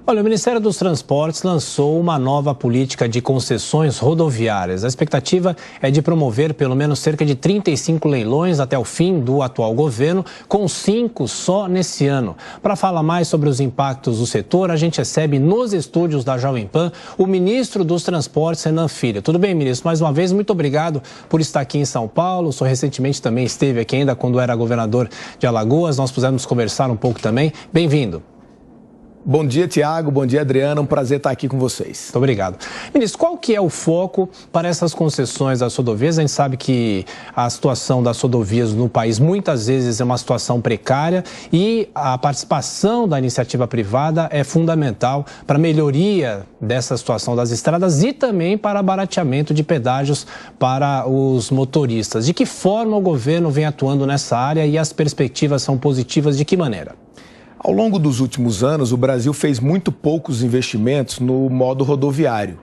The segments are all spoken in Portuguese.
Olha, o Ministério dos Transportes lançou uma nova política de concessões rodoviárias. A expectativa é de promover pelo menos cerca de 35 leilões até o fim do atual governo, com 5 só nesse ano. Para falar mais sobre os impactos do setor, a gente recebe nos estúdios da Jovem Pan o ministro dos Transportes, Renan Filho. Tudo bem, ministro? Mais uma vez, muito obrigado por estar aqui em São Paulo. O senhor recentemente também esteve aqui ainda quando era governador de Alagoas. Nós pudemos conversar um pouco também. Bem-vindo. Bom dia, Tiago. Bom dia, Adriana. Um prazer estar aqui com vocês. Muito obrigado. Ministro, qual que é o foco para essas concessões das rodovias? A gente sabe que a situação das rodovias no país muitas vezes é uma situação precária e a participação da iniciativa privada é fundamental para a melhoria dessa situação das estradas e também para barateamento de pedágios para os motoristas. De que forma o governo vem atuando nessa área e as perspectivas são positivas de que maneira? Ao longo dos últimos anos, o Brasil fez muito poucos investimentos no modo rodoviário.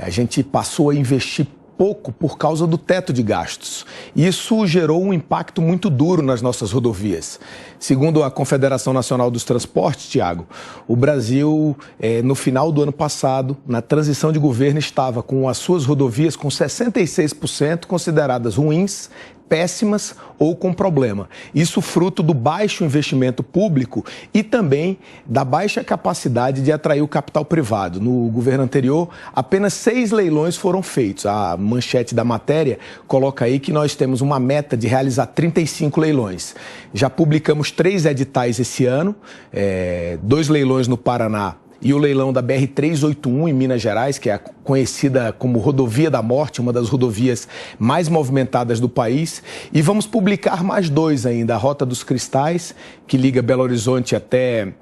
A gente passou a investir pouco por causa do teto de gastos. Isso gerou um impacto muito duro nas nossas rodovias. Segundo a Confederação Nacional dos Transportes, Tiago, o Brasil, no final do ano passado, na transição de governo, estava com as suas rodovias com 66% consideradas ruins, péssimas ou com problema. Isso fruto do baixo investimento público e também da baixa capacidade de atrair o capital privado. No governo anterior, apenas 6 leilões foram feitos. A manchete da matéria coloca aí que nós temos uma meta de realizar 35 leilões. Já publicamos 3 editais esse ano, 2 leilões no Paraná e o leilão da BR-381 em Minas Gerais, que é conhecida como Rodovia da Morte, uma das rodovias mais movimentadas do país. E vamos publicar mais 2 ainda, a Rota dos Cristais, que liga Belo Horizonte até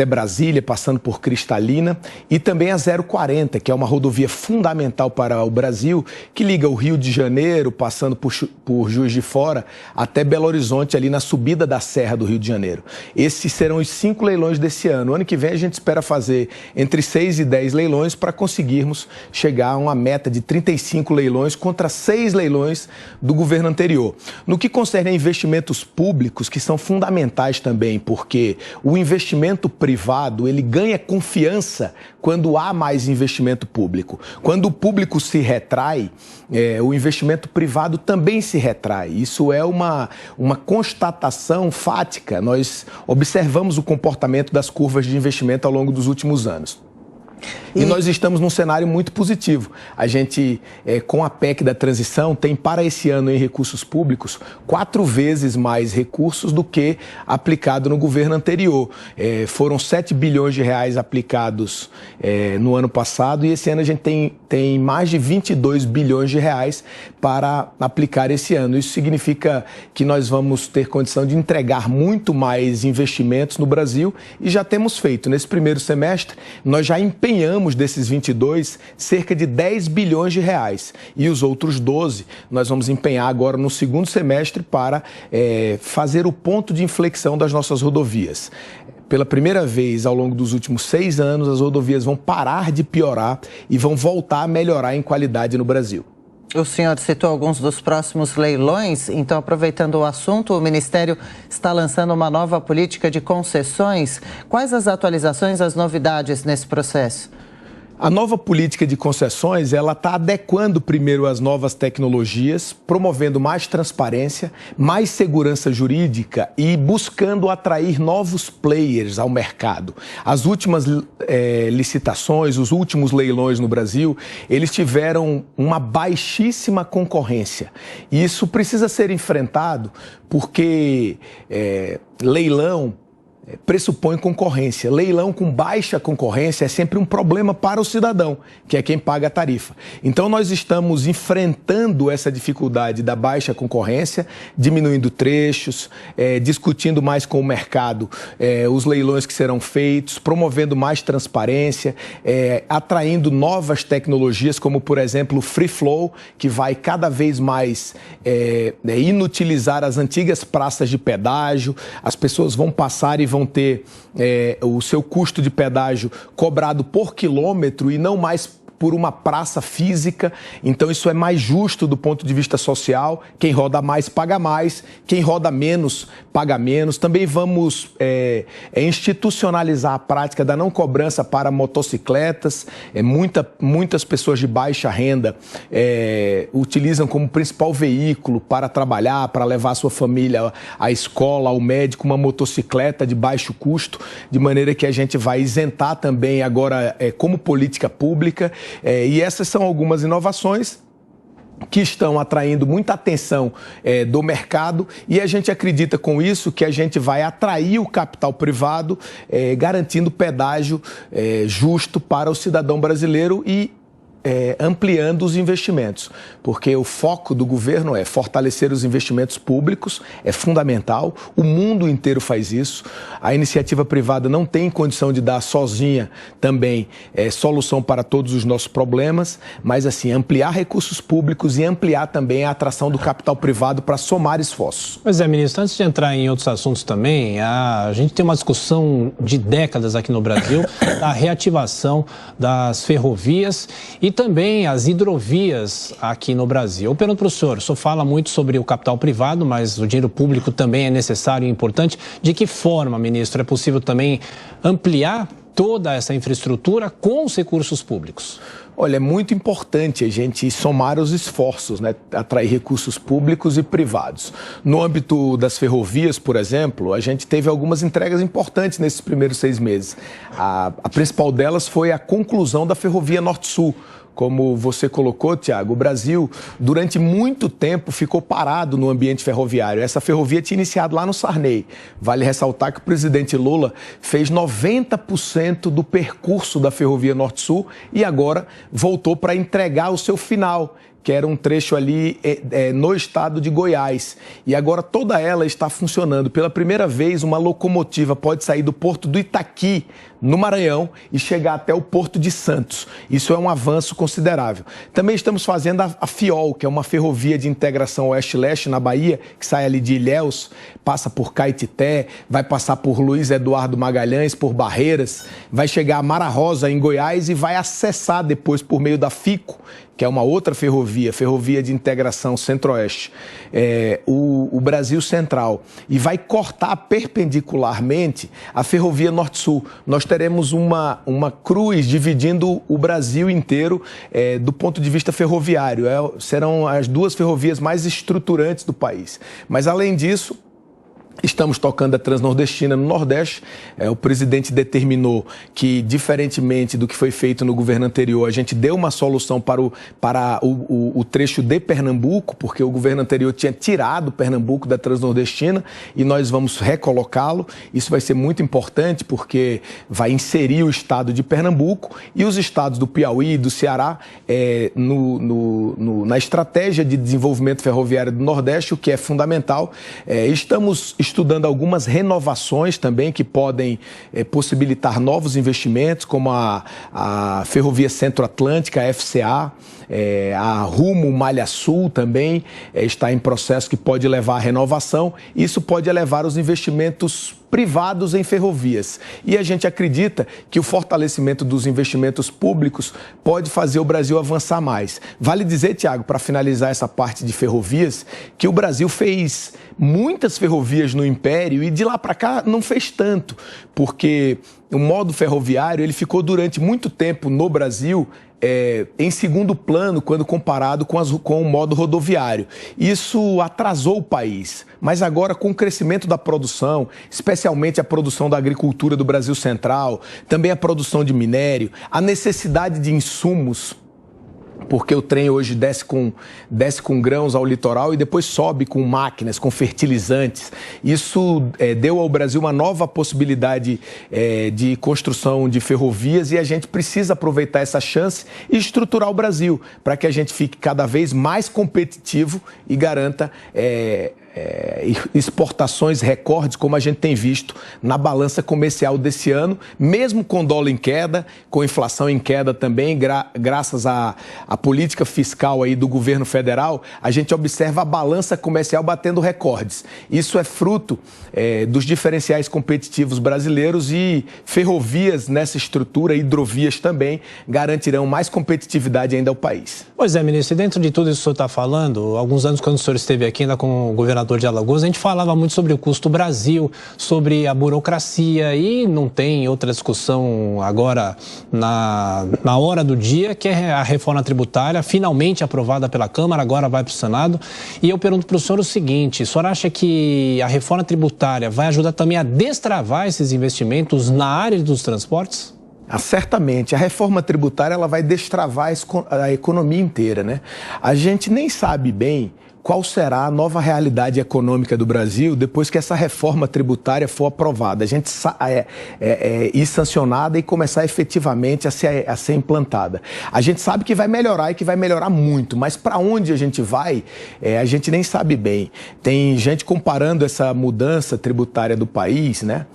Brasília, passando por Cristalina, e também a 040, que é uma rodovia fundamental para o Brasil, que liga o Rio de Janeiro, passando por Juiz de Fora, até Belo Horizonte, ali na subida da Serra do Rio de Janeiro. Esses serão os 5 leilões desse ano. O ano que vem a gente espera fazer entre 6 e 10 leilões para conseguirmos chegar a uma meta de 35 leilões contra 6 leilões do governo anterior. No que concerne a investimentos públicos, que são fundamentais também, porque o investimento privado, ele ganha confiança quando há mais investimento público. Quando o público se retrai, o investimento privado também se retrai. Isso é uma constatação fática. Nós observamos o comportamento das curvas de investimento ao longo dos últimos anos. E nós estamos num cenário muito positivo. A gente, com a PEC da transição, tem para esse ano em recursos públicos 4 vezes mais recursos do que aplicado no governo anterior. Foram 7 bilhões de reais aplicados no ano passado e esse ano a gente tem mais de 22 bilhões de reais para aplicar esse ano. Isso significa que nós vamos ter condição de entregar muito mais investimentos no Brasil e já temos feito. Nesse primeiro semestre, nós já empenhamos desses 22, cerca de 10 bilhões de reais. E os outros 12, nós vamos empenhar agora no segundo semestre para fazer o ponto de inflexão das nossas rodovias. Pela primeira vez ao longo dos últimos 6 anos, as rodovias vão parar de piorar e vão voltar a melhorar em qualidade no Brasil. O senhor citou alguns dos próximos leilões, então, aproveitando o assunto, o Ministério está lançando uma nova política de concessões. Quais as atualizações, as novidades nesse processo? A nova política de concessões, ela está adequando primeiro as novas tecnologias, promovendo mais transparência, mais segurança jurídica e buscando atrair novos players ao mercado. As últimas licitações, os últimos leilões no Brasil, eles tiveram uma baixíssima concorrência. E isso precisa ser enfrentado porque leilão pressupõe concorrência. Leilão com baixa concorrência é sempre um problema para o cidadão, que é quem paga a tarifa. Então, nós estamos enfrentando essa dificuldade da baixa concorrência, diminuindo trechos, discutindo mais com o mercado os leilões que serão feitos, promovendo mais transparência, atraindo novas tecnologias, como, por exemplo, o Free Flow, que vai cada vez mais inutilizar as antigas praças de pedágio. As pessoas vão passar e vão ter o seu custo de pedágio cobrado por quilômetro e não mais por uma praça física, então isso é mais justo do ponto de vista social. Quem roda mais paga mais, quem roda menos paga menos. Também vamos institucionalizar a prática da não cobrança para motocicletas. Muitas pessoas de baixa renda utilizam como principal veículo para trabalhar, para levar a sua família à escola, ao médico, uma motocicleta de baixo custo, de maneira que a gente vai isentar também agora como política pública. E essas são algumas inovações que estão atraindo muita atenção do mercado, e a gente acredita com isso que a gente vai atrair o capital privado, garantindo pedágio justo para o cidadão brasileiro e ampliando os investimentos, porque o foco do governo é fortalecer os investimentos públicos, é fundamental, o mundo inteiro faz isso, a iniciativa privada não tem condição de dar sozinha também solução para todos os nossos problemas, mas assim, ampliar recursos públicos e ampliar também a atração do capital privado para somar esforços. Pois é, ministro, antes de entrar em outros assuntos também, a gente tem uma discussão de décadas aqui no Brasil da reativação das ferrovias e também as hidrovias aqui no Brasil. Eu pergunto para o senhor fala muito sobre o capital privado, mas o dinheiro público também é necessário e importante. De que forma, ministro, é possível também ampliar toda essa infraestrutura com os recursos públicos? Olha, é muito importante a gente somar os esforços, né? Atrair recursos públicos e privados. No âmbito das ferrovias, por exemplo, a gente teve algumas entregas importantes nesses primeiros 6 meses. A principal delas foi a conclusão da Ferrovia Norte-Sul. Como você colocou, Tiago, o Brasil, durante muito tempo, ficou parado no ambiente ferroviário. Essa ferrovia tinha iniciado lá no Sarney. Vale ressaltar que o presidente Lula fez 90% do percurso da Ferrovia Norte-Sul e agora voltou para entregar o seu final, que era um trecho ali no estado de Goiás. E agora toda ela está funcionando. Pela primeira vez, uma locomotiva pode sair do porto do Itaqui, no Maranhão, e chegar até o porto de Santos. Isso é um avanço considerável. Também estamos fazendo a FIOL, que é uma ferrovia de integração oeste-leste na Bahia, que sai ali de Ilhéus, passa por Caetité, vai passar por Luiz Eduardo Magalhães, por Barreiras, vai chegar a Mara Rosa, em Goiás, e vai acessar depois por meio da FICO, que é uma outra ferrovia de integração centro-oeste, o Brasil Central, e vai cortar perpendicularmente a Ferrovia Norte-Sul. Nós teremos uma cruz dividindo o Brasil inteiro do ponto de vista ferroviário. Serão as 2 ferrovias mais estruturantes do país. Mas, além disso, estamos tocando a Transnordestina no Nordeste. O presidente determinou que, diferentemente do que foi feito no governo anterior, a gente deu uma solução para o trecho de Pernambuco, porque o governo anterior tinha tirado Pernambuco da Transnordestina e nós vamos recolocá-lo. Isso vai ser muito importante porque vai inserir o estado de Pernambuco e os estados do Piauí e do Ceará na estratégia de desenvolvimento ferroviário do Nordeste, o que é fundamental. Estamos estudando algumas renovações também que podem possibilitar novos investimentos, como a Ferrovia Centro-Atlântica, a FCA, a Rumo Malha Sul também está em processo que pode levar à renovação. Isso pode elevar os investimentos privados em ferrovias. E a gente acredita que o fortalecimento dos investimentos públicos pode fazer o Brasil avançar mais. Vale dizer, Tiago, para finalizar essa parte de ferrovias, que o Brasil fez muitas ferrovias no Império e de lá para cá não fez tanto, porque o modo ferroviário ele ficou durante muito tempo no Brasil em segundo plano quando comparado com o modo rodoviário. Isso atrasou o país, mas agora com o crescimento da produção, especialmente a produção da agricultura do Brasil Central, também a produção de minério, a necessidade de insumos, porque o trem hoje desce com grãos ao litoral e depois sobe com máquinas, com fertilizantes. Isso deu ao Brasil uma nova possibilidade de construção de ferrovias e a gente precisa aproveitar essa chance e estruturar o Brasil para que a gente fique cada vez mais competitivo e garanta exportações recordes, como a gente tem visto na balança comercial desse ano, mesmo com dólar em queda, com inflação em queda também, graças à política fiscal aí do governo federal, a gente observa a balança comercial batendo recordes. Isso é fruto dos diferenciais competitivos brasileiros, e ferrovias nessa estrutura, hidrovias também, garantirão mais competitividade ainda ao país. Pois é, ministro, e dentro de tudo isso que o senhor está falando, alguns anos quando o senhor esteve aqui ainda com o governador de Alagoas, a gente falava muito sobre o custo Brasil, sobre a burocracia, e não tem outra discussão agora na hora do dia, que é a reforma tributária, finalmente aprovada pela Câmara, agora vai para o Senado. E eu pergunto para o senhor o seguinte: o senhor acha que a reforma tributária vai ajudar também a destravar esses investimentos na área dos transportes? Certamente, a reforma tributária ela vai destravar a economia inteira, né? A gente nem sabe bem qual será a nova realidade econômica do Brasil depois que essa reforma tributária for aprovada, a gente ir sancionada e começar efetivamente a ser implantada. A gente sabe que vai melhorar e que vai melhorar muito, mas para onde a gente vai, a gente nem sabe bem. Tem gente comparando essa mudança tributária do país, né,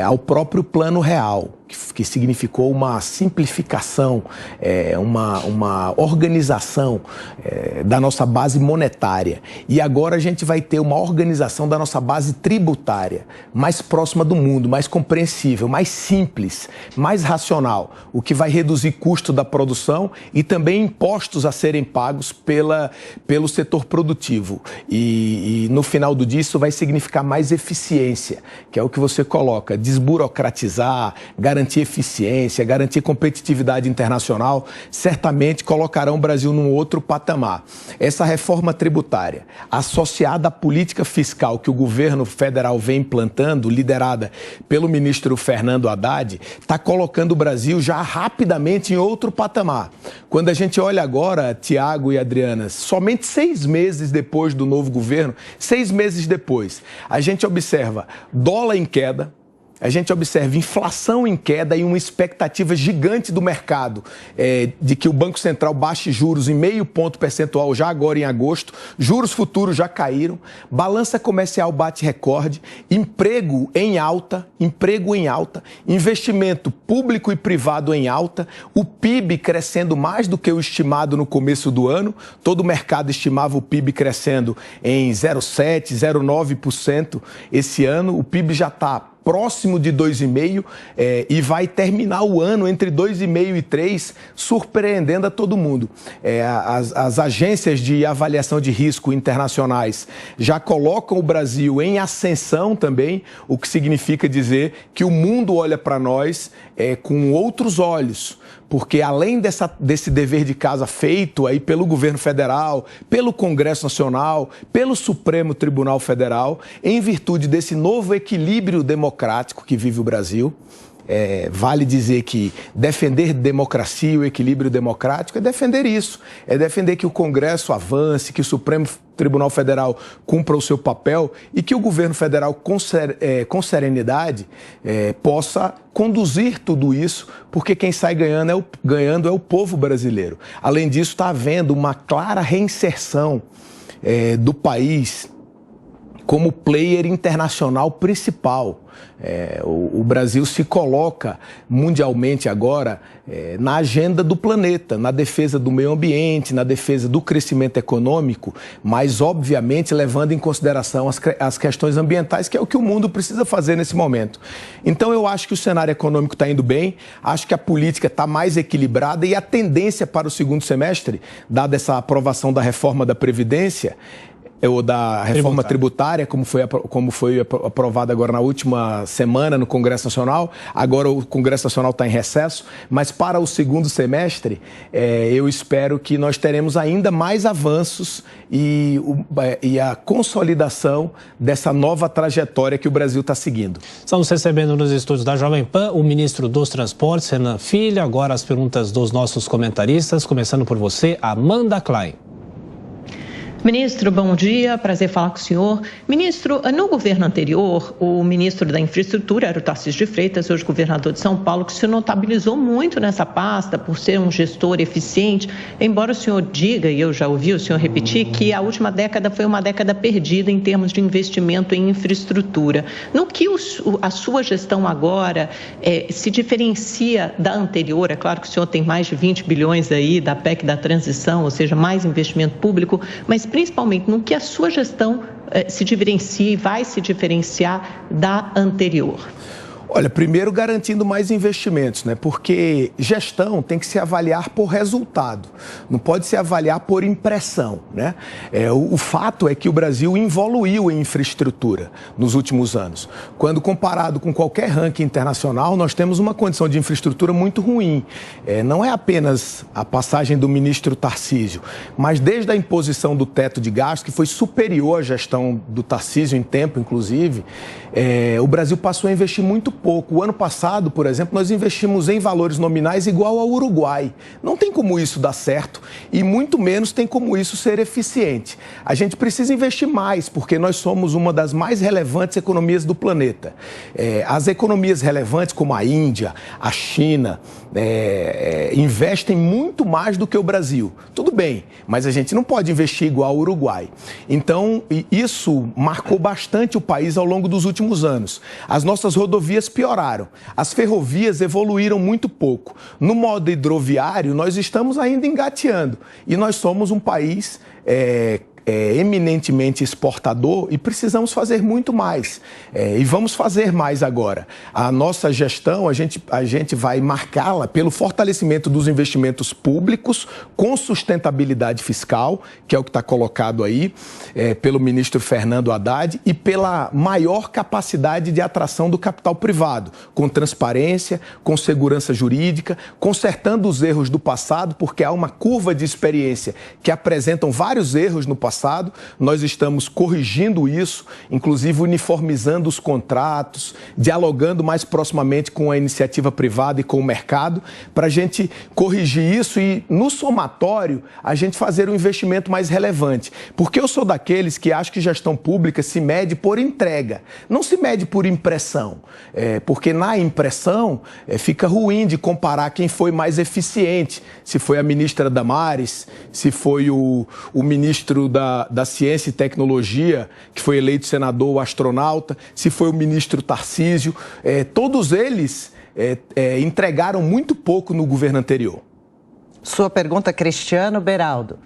ao próprio Plano Real, que significou uma simplificação, uma organização da nossa base monetária. E agora a gente vai ter uma organização da nossa base tributária, mais próxima do mundo, mais compreensível, mais simples, mais racional, o que vai reduzir custo da produção e também impostos a serem pagos pelo setor produtivo. E no final do dia isso vai significar mais eficiência, que é o que você coloca, desburocratizar, garantir eficiência, garantir competitividade internacional, certamente colocarão o Brasil num outro patamar. Essa reforma tributária, associada à política fiscal que o governo federal vem implantando, liderada pelo ministro Fernando Haddad, está colocando o Brasil já rapidamente em outro patamar. Quando a gente olha agora, Tiago e Adriana, somente 6 meses depois do novo governo, 6 meses depois, a gente observa dólar em queda, a gente observa inflação em queda e uma expectativa gigante do mercado de que o Banco Central baixe juros em 0,5 ponto percentual já agora em agosto, juros futuros já caíram, balança comercial bate recorde, emprego em alta, investimento público e privado em alta, o PIB crescendo mais do que o estimado no começo do ano, todo o mercado estimava o PIB crescendo em 0,7%, 0,9% esse ano, o PIB já está próximo de 2,5% e vai terminar o ano entre 2,5% e 3%, surpreendendo a todo mundo. As agências de avaliação de risco internacionais já colocam o Brasil em ascensão também, o que significa dizer que o mundo olha para nós com outros olhos, porque além desse dever de casa feito aí pelo governo federal, pelo Congresso Nacional, pelo Supremo Tribunal Federal, em virtude desse novo equilíbrio democrático que vive o Brasil, vale dizer que defender democracia e o equilíbrio democrático é defender isso, é defender que o Congresso avance, que o Supremo Tribunal Federal cumpra o seu papel e que o governo federal, com serenidade, possa conduzir tudo isso, porque quem sai ganhando é o povo brasileiro. Além disso, está havendo uma clara reinserção do país como player internacional principal. O Brasil se coloca mundialmente agora na agenda do planeta, na defesa do meio ambiente, na defesa do crescimento econômico, mas obviamente levando em consideração as questões ambientais, que é o que o mundo precisa fazer nesse momento. Então eu acho que o cenário econômico está indo bem, acho que a política está mais equilibrada e a tendência para o segundo semestre, dada essa aprovação da reforma da Previdência, ou da reforma tributária, como foi aprovada agora na última semana no Congresso Nacional. Agora o Congresso Nacional está em recesso, mas para o segundo semestre eu espero que nós teremos ainda mais avanços e a consolidação dessa nova trajetória que o Brasil está seguindo. Estamos recebendo nos estúdios da Jovem Pan o ministro dos Transportes, Renan Filho. Agora as perguntas dos nossos comentaristas, começando por você, Amanda Klein. Ministro, bom dia, prazer falar com o senhor. Ministro, no governo anterior, o ministro da Infraestrutura era o Tarcísio de Freitas, hoje governador de São Paulo, que se notabilizou muito nessa pasta por ser um gestor eficiente, embora o senhor diga, e eu já ouvi o senhor repetir, que a última década foi uma década perdida em termos de investimento em infraestrutura. No que a sua gestão agora se diferencia da anterior? É claro que o senhor tem mais de 20 bilhões aí da PEC da transição, ou seja, mais investimento público, mas principalmente no que a sua gestão se diferencia e vai se diferenciar da anterior? Olha, primeiro garantindo mais investimentos, né? Porque gestão tem que se avaliar por resultado, não pode se avaliar por impressão, né? O fato é que o Brasil evoluiu em infraestrutura nos últimos anos. Quando comparado com qualquer ranking internacional, nós temos uma condição de infraestrutura muito ruim. Não é apenas a passagem do ministro Tarcísio, mas desde a imposição do teto de gastos, que foi superior à gestão do Tarcísio em tempo, inclusive, o Brasil passou a investir muito pouco. O ano passado, por exemplo, nós investimos em valores nominais igual ao Uruguai. Não tem como isso dar certo e muito menos tem como isso ser eficiente. A gente precisa investir mais porque nós somos uma das mais relevantes economias do planeta. As economias relevantes como a Índia, a China, investem muito mais do que o Brasil. Tudo bem, mas a gente não pode investir igual ao Uruguai. Então, isso marcou bastante o país ao longo dos últimos anos. As nossas rodovias pioraram. As ferrovias evoluíram muito pouco. No modo hidroviário, nós estamos ainda engateando. E nós somos um país eminentemente exportador e precisamos fazer muito mais. E vamos fazer mais agora. A nossa gestão, a gente vai marcá-la pelo fortalecimento dos investimentos públicos com sustentabilidade fiscal, que é o que está colocado aí pelo ministro Fernando Haddad, e pela maior capacidade de atração do capital privado, com transparência, com segurança jurídica, consertando os erros do passado, porque há uma curva de experiência que apresentam vários erros no passado. Nós estamos corrigindo isso, inclusive uniformizando os contratos, dialogando mais proximamente com a iniciativa privada e com o mercado, para a gente corrigir isso e, no somatório, a gente fazer um investimento mais relevante. Porque eu sou daqueles que acham que gestão pública se mede por entrega, não se mede por impressão. Porque na impressão fica ruim de comparar quem foi mais eficiente, se foi a ministra Damares, se foi o ministro da Ciência e Tecnologia, que foi eleito senador, o astronauta, se foi o ministro Tarcísio, todos eles entregaram muito pouco no governo anterior. Sua pergunta, Cristiano Beraldo.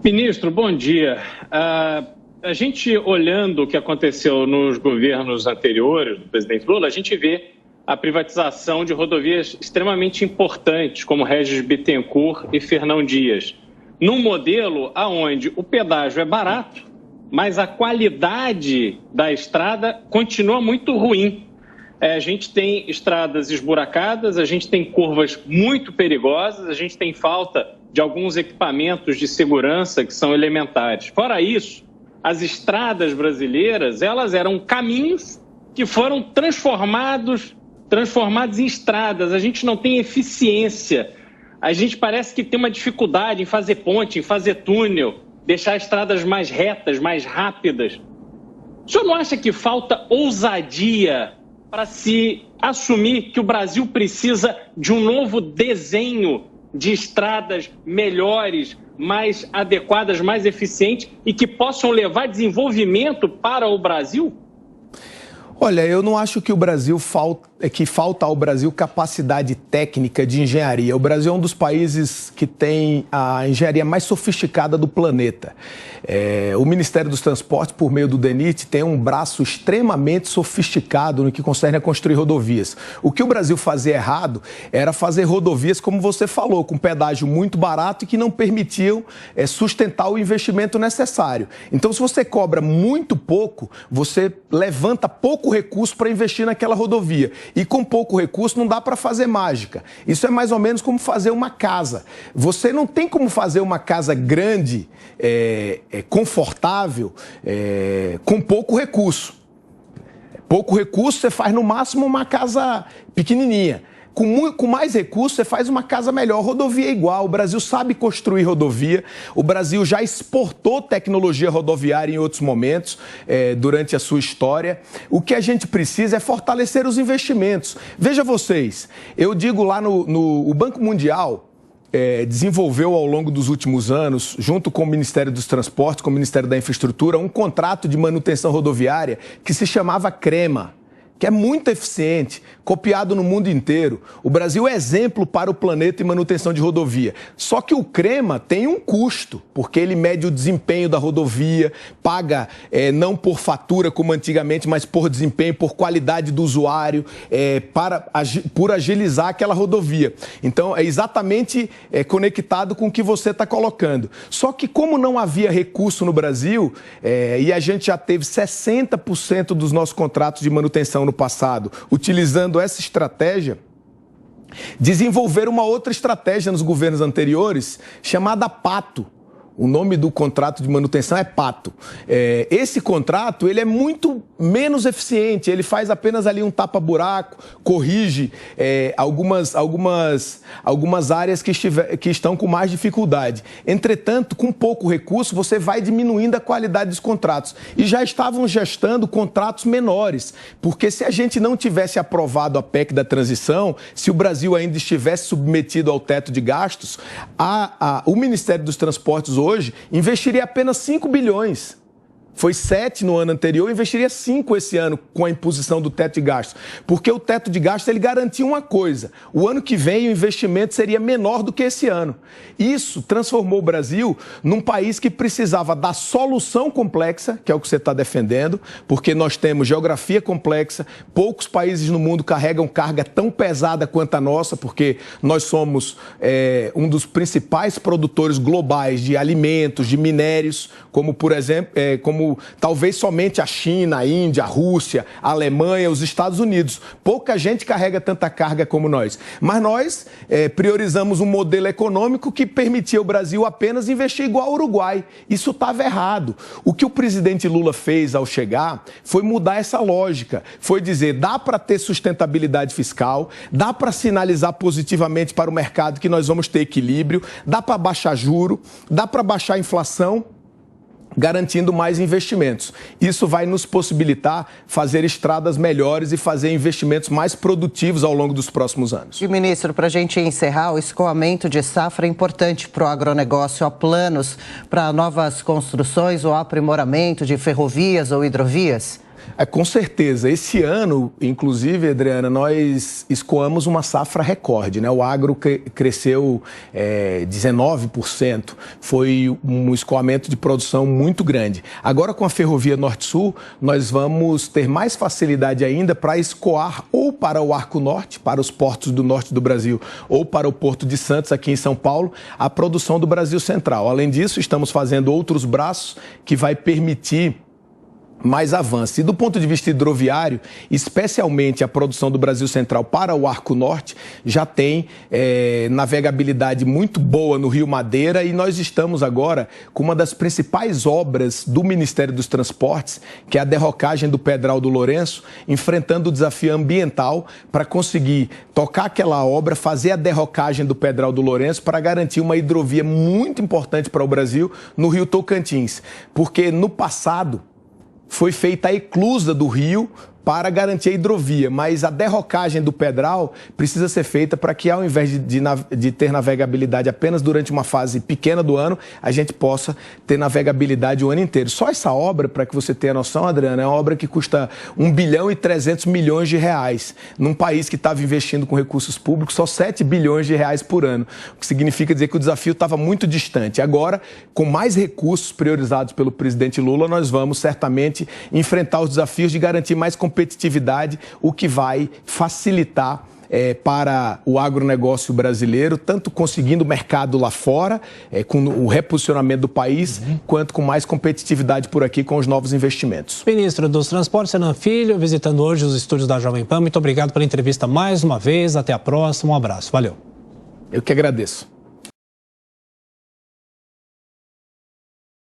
Ministro, bom dia. A gente, olhando o que aconteceu nos governos anteriores do presidente Lula, a gente vê a privatização de rodovias extremamente importantes, como Regis Bittencourt e Fernão Dias, num modelo onde o pedágio é barato, mas a qualidade da estrada continua muito ruim. A gente tem estradas esburacadas, a gente tem curvas muito perigosas, a gente tem falta de alguns equipamentos de segurança que são elementares. Fora isso, as estradas brasileiras, elas eram caminhos que foram transformados em estradas. A gente não tem eficiência. A gente parece que tem uma dificuldade em fazer ponte, em fazer túnel, deixar estradas mais retas, mais rápidas. O senhor não acha que falta ousadia para se assumir que o Brasil precisa de um novo desenho de estradas melhores, mais adequadas, mais eficientes e que possam levar desenvolvimento para o Brasil? Olha, eu não acho que falta ao Brasil capacidade técnica de engenharia. O Brasil é um dos países que tem a engenharia mais sofisticada do planeta. O Ministério dos Transportes, por meio do DENIT, tem um braço extremamente sofisticado no que concerne a construir rodovias. O que o Brasil fazia errado era fazer rodovias, como você falou, com pedágio muito barato e que não permitiam sustentar o investimento necessário. Então, se você cobra muito pouco, você levanta pouco recurso para investir naquela rodovia. E com pouco recurso não dá para fazer mágica. Isso é mais ou menos como fazer uma casa. Você não tem como fazer uma casa grande, confortável, com pouco recurso. Pouco recurso você faz no máximo uma casa pequenininha. com mais recursos, você faz uma casa melhor. Rodovia é igual, o Brasil sabe construir rodovia, o Brasil já exportou tecnologia rodoviária em outros momentos, durante a sua história. O que a gente precisa é fortalecer os investimentos. Veja vocês, eu digo lá o Banco Mundial desenvolveu ao longo dos últimos anos, junto com o Ministério dos Transportes, com o Ministério da Infraestrutura, um contrato de manutenção rodoviária que se chamava CREMA, que é muito eficiente, copiado no mundo inteiro. O Brasil é exemplo para o planeta em manutenção de rodovia. Só que o CREMA tem um custo, porque ele mede o desempenho da rodovia, paga não por fatura como antigamente, mas por desempenho, por qualidade do usuário, por agilizar aquela rodovia. Então, é exatamente conectado com o que você está colocando. Só que como não havia recurso no Brasil, e a gente já teve 60% dos nossos contratos de manutenção no passado, utilizando essa estratégia, desenvolver uma outra estratégia nos governos anteriores, chamada PATO. O nome do contrato de manutenção é PATO. Esse contrato ele é muito menos eficiente, ele faz apenas ali um tapa-buraco, corrige algumas áreas que estão com mais dificuldade. Entretanto, com pouco recurso, você vai diminuindo a qualidade dos contratos. E já estavam gestando contratos menores, porque se a gente não tivesse aprovado a PEC da transição, se o Brasil ainda estivesse submetido ao teto de gastos, o Ministério dos Transportes hoje investiria apenas 5 bilhões. Foi 7 no ano anterior, investiria 5 esse ano com a imposição do teto de gastos. Porque o teto de gastos ele garantia uma coisa: o ano que vem o investimento seria menor do que esse ano. Isso transformou o Brasil num país que precisava da solução complexa, que é o que você está defendendo, porque nós temos geografia complexa, poucos países no mundo carregam carga tão pesada quanto a nossa, porque nós somos um dos principais produtores globais de alimentos, de minérios, como por exemplo, como talvez somente a China, a Índia, a Rússia, a Alemanha, os Estados Unidos. Pouca gente carrega tanta carga como nós. Mas nós priorizamos um modelo econômico que permitia ao Brasil apenas investir igual ao Uruguai. Isso estava errado. O que o presidente Lula fez ao chegar foi mudar essa lógica. Foi dizer, dá para ter sustentabilidade fiscal, dá para sinalizar positivamente para o mercado que nós vamos ter equilíbrio, dá para baixar juro, dá para baixar a inflação, garantindo mais investimentos. Isso vai nos possibilitar fazer estradas melhores e fazer investimentos mais produtivos ao longo dos próximos anos. E, ministro, para a gente encerrar, o escoamento de safra é importante para o agronegócio. Há planos para novas construções ou aprimoramento de ferrovias ou hidrovias? Com certeza. Esse ano, inclusive, Adriana, nós escoamos uma safra recorde, né? O agro cresceu 19%. Foi um escoamento de produção muito grande. Agora, com a Ferrovia Norte-Sul, nós vamos ter mais facilidade ainda para escoar ou para o Arco Norte, para os portos do norte do Brasil, ou para o Porto de Santos, aqui em São Paulo, a produção do Brasil Central. Além disso, estamos fazendo outros braços que vai permitir mais avanço. E do ponto de vista hidroviário, especialmente a produção do Brasil Central para o Arco Norte, já tem navegabilidade muito boa no Rio Madeira, e nós estamos agora com uma das principais obras do Ministério dos Transportes, que é a derrocagem do Pedral do Lourenço, enfrentando o desafio ambiental para conseguir tocar aquela obra, fazer a derrocagem do Pedral do Lourenço para garantir uma hidrovia muito importante para o Brasil no Rio Tocantins. Porque no passado foi feita a eclusa do rio para garantir a hidrovia, mas a derrocagem do Pedral precisa ser feita para que, ao invés de ter navegabilidade apenas durante uma fase pequena do ano, a gente possa ter navegabilidade o ano inteiro. Só essa obra, para que você tenha noção, Adriana, é uma obra que custa 1 bilhão e 300 milhões de reais, num país que estava investindo com recursos públicos só 7 bilhões de reais por ano, o que significa dizer que o desafio estava muito distante. Agora, com mais recursos priorizados pelo presidente Lula, nós vamos certamente enfrentar os desafios de garantir mais competitividade, o que vai facilitar para o agronegócio brasileiro, tanto conseguindo mercado lá fora, com o reposicionamento do país, quanto com mais competitividade por aqui com os novos investimentos. Ministro dos Transportes, Renan Filho, visitando hoje os estúdios da Jovem Pan. Muito obrigado pela entrevista mais uma vez. Até a próxima. Um abraço. Valeu. Eu que agradeço.